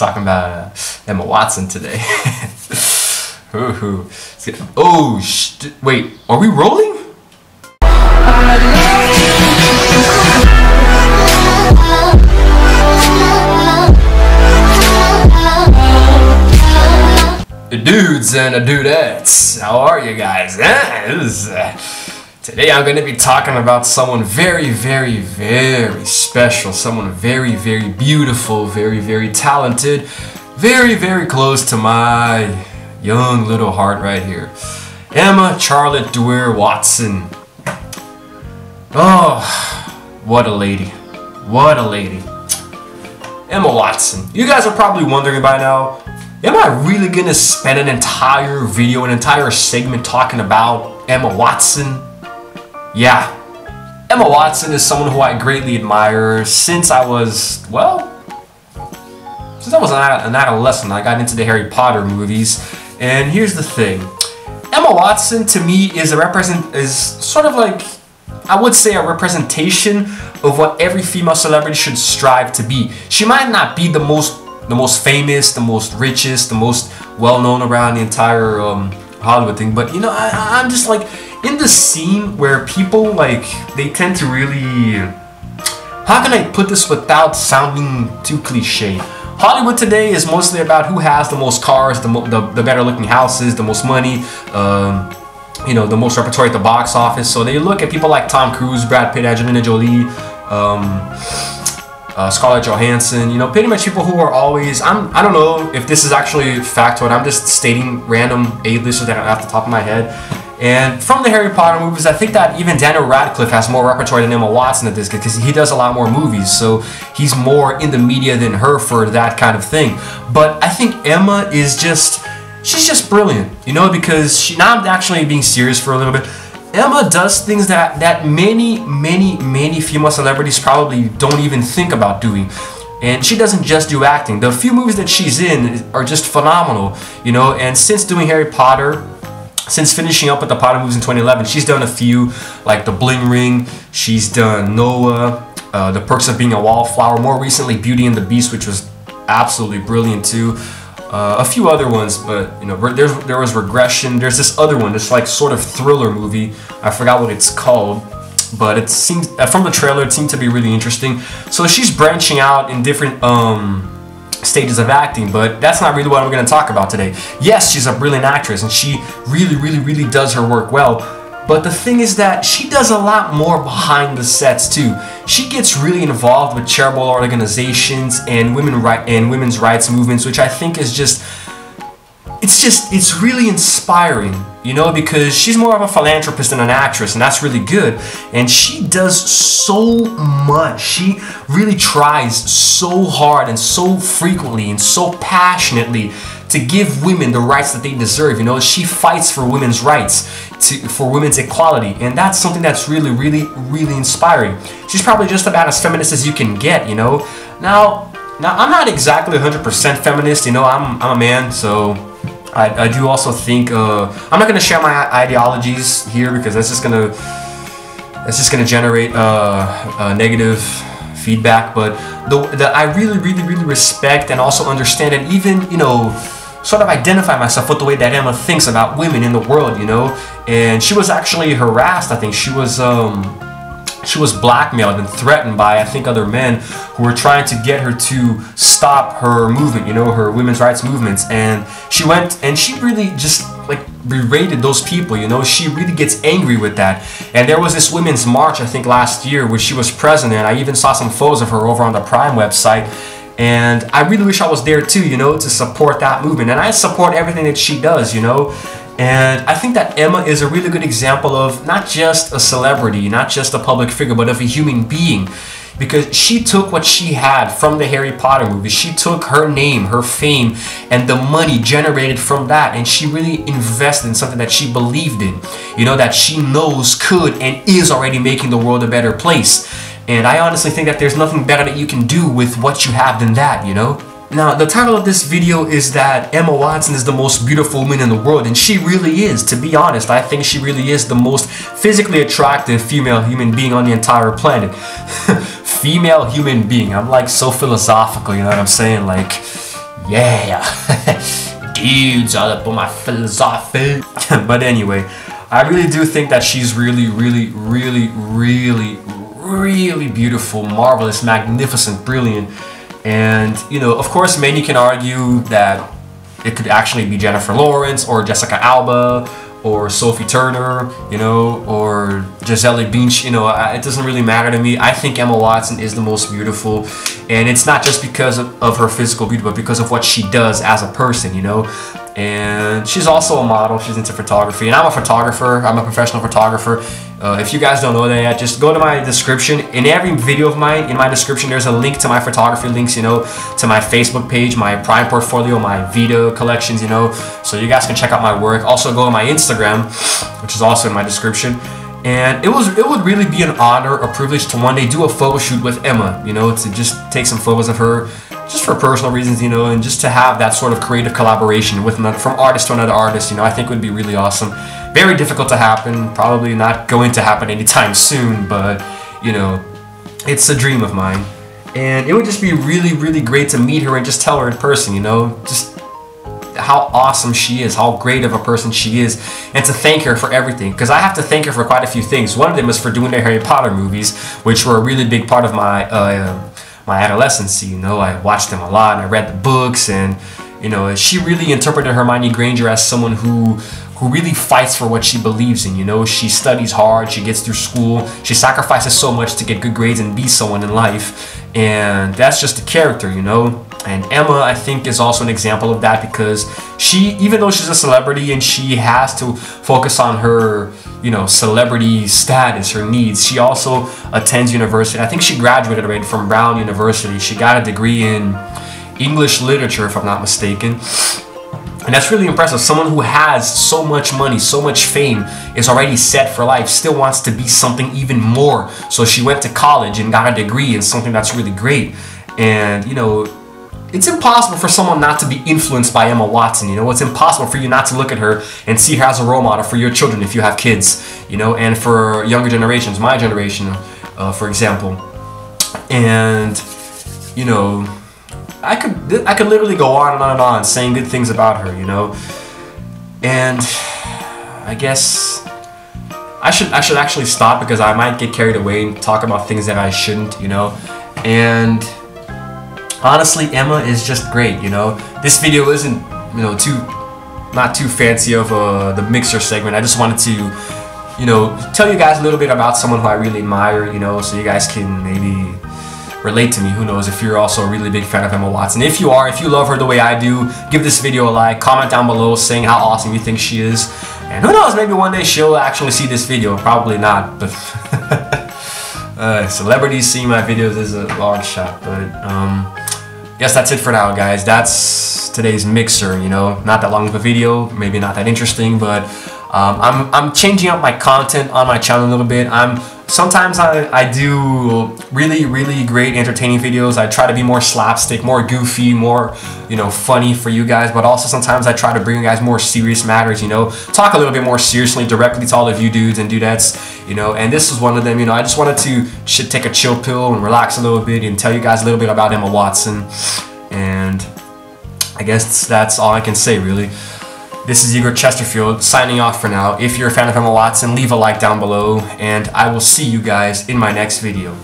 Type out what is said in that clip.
talking about Emma Watson today. Oh, wait, are we rolling? Dudes and dudettes, how are you guys? Today I'm going to be talking about someone very, very, very special, someone very, very beautiful, very, very talented, very, very close to my young little heart right here. Emma Charlotte Dwyer Watson. Oh, what a lady. What a lady. Emma Watson. You guys are probably wondering by now, am I really gonna spend an entire video, an entire segment talking about Emma Watson? Yeah. Emma Watson is someone who I greatly admire since I was, since I was an adolescent. I got into the Harry Potter movies. And here's the thing. Emma Watson to me is sort of like, I would say, a representation of what every female celebrity should strive to be. She might not be the most famous, the most richest, the most well-known around the entire Hollywood thing, but you know, I'm just like in the scene where people they tend to really, how can I put this without sounding too cliche? Hollywood today is mostly about who has the most cars, the better looking houses, the most money, you know, the most repertoire at the box office. So they look at people like Tom Cruise, Brad Pitt, Angelina Jolie, Scarlett Johansson, you know, pretty much people who are always, I don't know if this is actually factoid, I'm just stating random A-listers that are off the top of my head. And from the Harry Potter movies, I think that even Daniel Radcliffe has more repertoire than Emma Watson at this, because he does a lot more movies, so he's more in the media than her for that kind of thing. But I think Emma is she's just brilliant, you know, because now I'm actually being serious for a little bit. Emma does things that many female celebrities probably don't even think about doing. And she doesn't just do acting. The few movies that she's in are just phenomenal, you know, and since doing Harry Potter, since finishing up with the Potter movies in 2011, she's done a few, like The Bling Ring, she's done Noah, The Perks of Being a Wallflower, more recently Beauty and the Beast, which was absolutely brilliant too. A few other ones, but you know, there was Regression. There's this other one, this like sort of thriller movie. I forgot what it's called, but it seems from the trailer it seemed to be really interesting. So she's branching out in different stages of acting, but that's not really what I'm going to talk about today. Yes, she's a brilliant actress, and she really does her work well. But the thing is that she does a lot more behind the sets too. She gets really involved with charitable organizations and women's rights movements, which I think is it's really inspiring, you know, because she's more of a philanthropist than an actress, and that's really good. And she does so much. She really tries so hard and so frequently and so passionately to give women the rights that they deserve. You know, she fights for women's rights, for women's equality, and that's something that's really inspiring. She's probably just about as feminist as you can get, you know. Now I'm not exactly 100% feminist, you know. I'm a man, so I do also think I'm not gonna share my ideologies here, because that's just gonna generate negative feedback. But I really respect and also understand, and even, you know, sort of identify myself with the way that Emma thinks about women in the world, you know. And she was actually harassed. I think she was blackmailed and threatened by, I think, other men who were trying to get her to stop her movement, you know, her women's rights movements. And she went and she really just like berated those people, you know. She really gets angry with that. And there was this women's march, I think last year, where she was president. I even saw some photos of her over on the Priime website. And I really wish I was there too, you know, to support that movement. And I support everything that she does, you know. And I think that Emma is a really good example of not just a celebrity, not just a public figure, but of a human being. Because she took what she had from the Harry Potter movies. She took her name, her fame, and the money generated from that, and she really invested in something that she believed in, you know, that she knows could and is already making the world a better place. And I honestly think that there's nothing better that you can do with what you have than that, you know. Now, the title of this video is that Emma Watson is the most beautiful woman in the world, and she really is. To be honest, I think she really is the most physically attractive female human being on the entire planet. Female human being. I'm like so philosophical, you know what I'm saying? Like, Yeah. Dudes all up on my philosophy. But anyway, I really do think that she's really beautiful, marvelous, magnificent, brilliant. And, you know, of course, many can argue that it could actually be Jennifer Lawrence or Jessica Alba or Sophie Turner, you know, or Gisele Bündchen, you know, it doesn't really matter to me. I think Emma Watson is the most beautiful, and it's not just because of her physical beauty, but because of what she does as a person, you know. And she's also a model. She's into photography, and I'm a photographer. I'm a professional photographer. If you guys don't know that yet, just go to my description. In every video of mine, in my description, there's a link to my photography links, you know, to my Facebook page, my Priime portfolio, my VIDA collections, you know, so you guys can check out my work. Also go to my Instagram, which is also in my description. And it would really be an honor, a privilege to one day do a photo shoot with Emma, you know, to just take some photos of her, just for personal reasons, you know, and just to have that sort of creative collaboration with another, from artist to another artist, you know, I think would be really awesome. Very difficult to happen, probably not going to happen anytime soon, but, you know, it's a dream of mine. And it would just be really great to meet her and just tell her in person, you know, just how awesome she is, how great of a person she is, and to thank her for everything, because I have to thank her for quite a few things. One of them is for doing the Harry Potter movies, which were a really big part of my my adolescence. You know, I watched them a lot and I read the books, and you know, she really interpreted Hermione Granger as someone who really fights for what she believes in. You know, she studies hard, she gets through school, she sacrifices so much to get good grades and be someone in life, and that's just a character, you know. And Emma, I think, is also an example of that, because she, even though she's a celebrity and she has to focus on her, you know, celebrity status, her needs, she also attends university. I think she graduated already from Brown University. She got a degree in English literature, if I'm not mistaken. And that's really impressive. Someone who has so much money, so much fame, is already set for life, still wants to be something even more. So she went to college and got a degree in something that's really great. And, you know, it's impossible for someone not to be influenced by Emma Watson, you know. It's impossible for you not to look at her and see her as a role model for your children if you have kids, you know, and for younger generations, my generation, for example. And, you know, I could literally go on and on and on saying good things about her, you know. And I guess I should actually stop, because I might get carried away and talk about things that I shouldn't, you know. And honestly, Emma is just great, you know. This video isn't, you know, not too fancy of the mixer segment. I just wanted to, you know, tell you guys a little bit about someone who I really admire, you know, so you guys can maybe relate to me. Who knows, if you're also a really big fan of Emma Watson. If you are, if you love her the way I do, give this video a like, comment down below saying how awesome you think she is. And who knows, maybe one day she'll actually see this video. Probably not, but celebrities seeing my videos is a long shot. But yes, that's it for now, guys. That's today's mixer, you know. Not that long of a video, maybe not that interesting, but I'm changing up my content on my channel a little bit. Sometimes I do really great entertaining videos. I try to be more slapstick, more goofy, more, you know, funny for you guys, but also sometimes I try to bring you guys more serious matters, you know, talk a little bit more seriously directly to all of you dudes and dudettes, you know. And this is one of them, you know. I just wanted to take a chill pill and relax a little bit and tell you guys a little bit about Emma Watson. And I guess that's all I can say, really. This is Igor Chesterfield signing off for now. If you're a fan of Emma Watson, leave a like down below, and I will see you guys in my next video.